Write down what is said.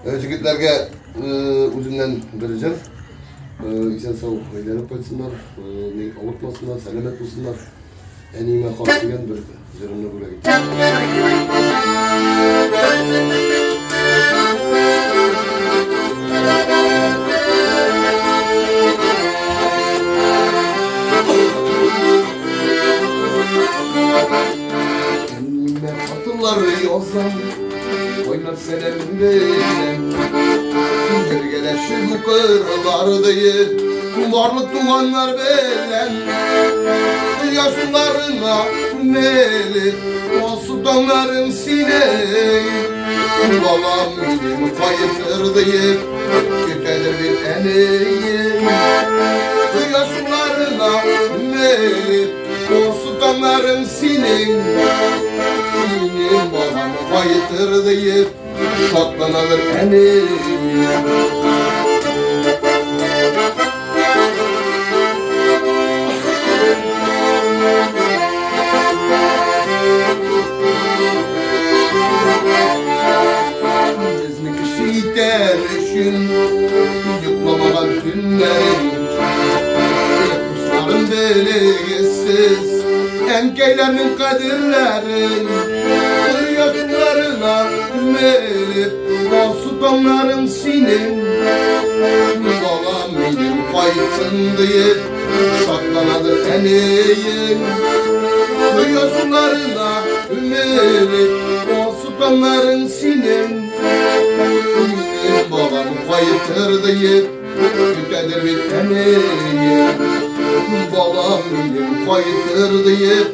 Жігітlerге өзімнен берeceğim. İsen sağlık aylanıp kaçsınlar, ağırtmasınlar, selamet olsunlar. En iyi mekal деген bir üzerine böyle gitti. Kendime hatırları yazsam, oynar senem benim. Birgeleşir bu kırlardayı, varlık dumanlar belen. Yaşlarına meyli, o sultanların sineği. Babam benim kayıtırdayı, kütedir bir eneyim. Yaşlarına meyli, o sultanların sineği. Benim babam kayıtırdayı, şatlanalır eneyim. Derişin yıklamadan günlerim yapmışlarım belirsiz enkeylerinin kadirlerin yaşlarına melip o sultanların sinin babam benim kayıtsın diye şatlanadır eneyim yaşlarına melip o sultanların sinin babam kayıtır deyip kütedir bir eneyim babam benim kayıtır deyip